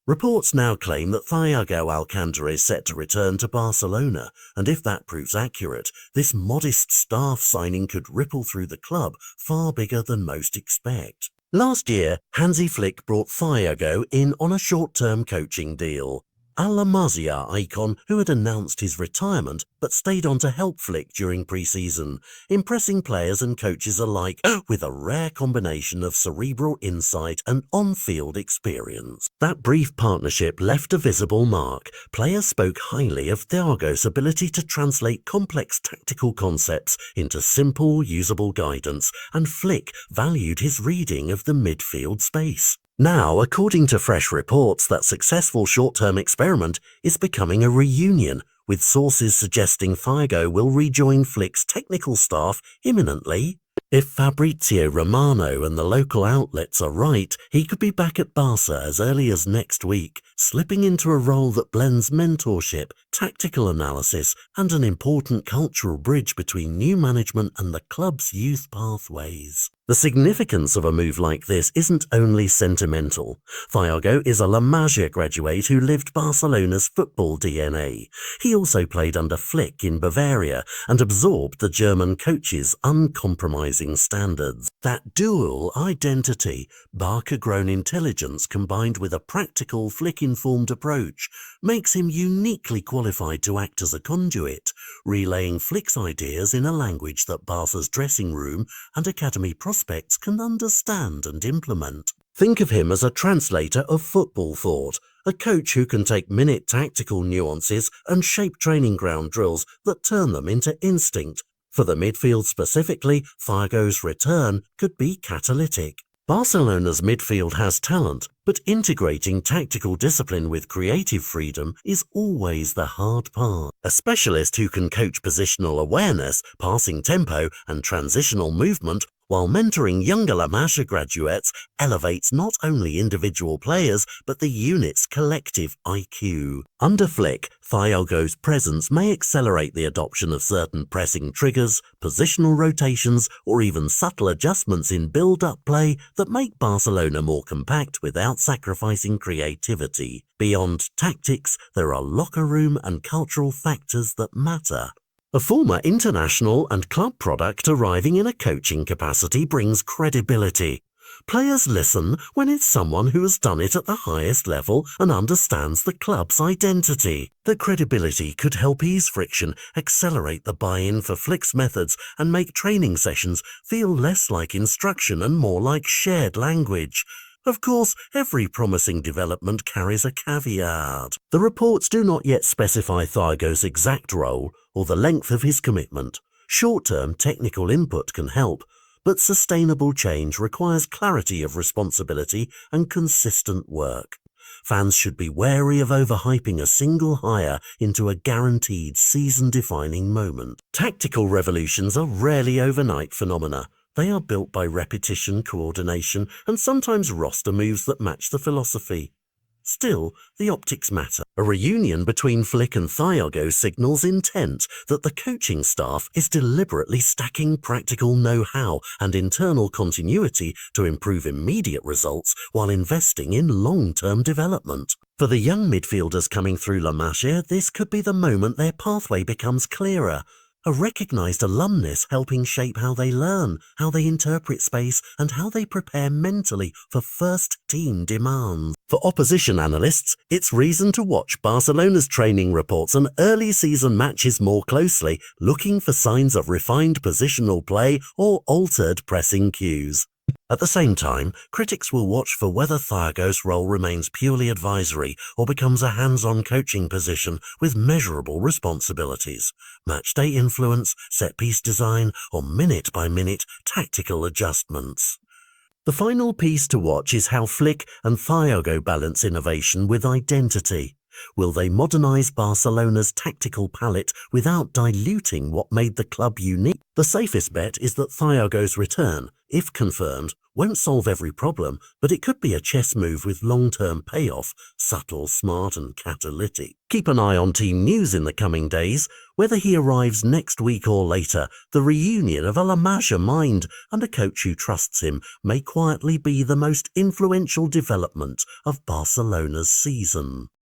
Reports now claim that Thiago Alcantara is set to return to Barcelona, and if that proves accurate, this modest staff signing could ripple through the club far bigger than most expect. Last year, Hansi Flick brought Thiago in on a short-term coaching deal. A la Masia icon who had announced his retirement but stayed on to help Flick during pre-season, impressing players and coaches alike with a rare combination of cerebral insight and on-field experience. That brief partnership left a visible mark. Players spoke highly of Thiago's ability to translate complex tactical concepts into simple, usable guidance, and Flick valued his reading of the midfield space. Now, according to fresh reports, that successful short-term experiment is becoming a reunion, with sources suggesting Thiago will rejoin Flick's technical staff imminently. If Fabrizio Romano and the local outlets are right, he could be back at Barca as early as next week, slipping into a role that blends mentorship, tactical analysis, and an important cultural bridge between new management and the club's youth pathways. The significance of a move like this isn't only sentimental. Thiago is a La Masia graduate who lived Barcelona's football DNA. He also played under Flick in Bavaria and absorbed the German coach's uncompromising standards. That dual identity, Barca-grown intelligence combined with a practical Flick-informed approach, makes him uniquely qualified to act as a conduit, relaying Flick's ideas in a language that Barca's dressing room and academy prospects can understand and implement. Think of him as a translator of football thought, a coach who can take minute tactical nuances and shape training ground drills that turn them into instinct. For the midfield specifically, Thiago's return could be catalytic. Barcelona's midfield has talent, but integrating tactical discipline with creative freedom is always the hard part. A specialist who can coach positional awareness, passing tempo, and transitional movement while mentoring younger La Masia graduates elevates not only individual players but the unit's collective IQ. Under Flick, Thiago's presence may accelerate the adoption of certain pressing triggers, positional rotations, or even subtle adjustments in build-up play that make Barcelona more compact without sacrificing creativity. Beyond tactics, there are locker room and cultural factors that matter. A former international and club product arriving in a coaching capacity brings credibility. Players listen when it's someone who has done it at the highest level and understands the club's identity. The credibility could help ease friction, accelerate the buy-in for Flick's methods, and make training sessions feel less like instruction and more like shared language. Of course, every promising development carries a caveat. The reports do not yet specify Thiago's exact role or the length of his commitment. Short-term technical input can help, but sustainable change requires clarity of responsibility and consistent work. Fans should be wary of overhyping a single hire into a guaranteed season-defining moment. Tactical revolutions are rarely overnight phenomena. They are built by repetition, coordination, and sometimes roster moves that match the philosophy. Still, the optics matter. A reunion between Flick and Thiago signals intent that the coaching staff is deliberately stacking practical know-how and internal continuity to improve immediate results while investing in long-term development. For the young midfielders coming through La Masia, this could be the moment their pathway becomes clearer. A recognized alumnus helping shape how they learn, how they interpret space, and how they prepare mentally for first-team demands. For opposition analysts, it's reason to watch Barcelona's training reports and early season matches more closely, looking for signs of refined positional play or altered pressing cues. At the same time, critics will watch for whether Thiago's role remains purely advisory or becomes a hands-on coaching position with measurable responsibilities, matchday influence, set-piece design, or minute-by-minute tactical adjustments. The final piece to watch is how Flick and Thiago balance innovation with identity. Will they modernize Barcelona's tactical palette without diluting what made the club unique? The safest bet is that Thiago's return if confirmed, won't solve every problem, but it could be a chess move with long-term payoff, subtle, smart and catalytic. Keep an eye on team news in the coming days. Whether he arrives next week or later, the reunion of a Masia mind and a coach who trusts him may quietly be the most influential development of Barcelona's season.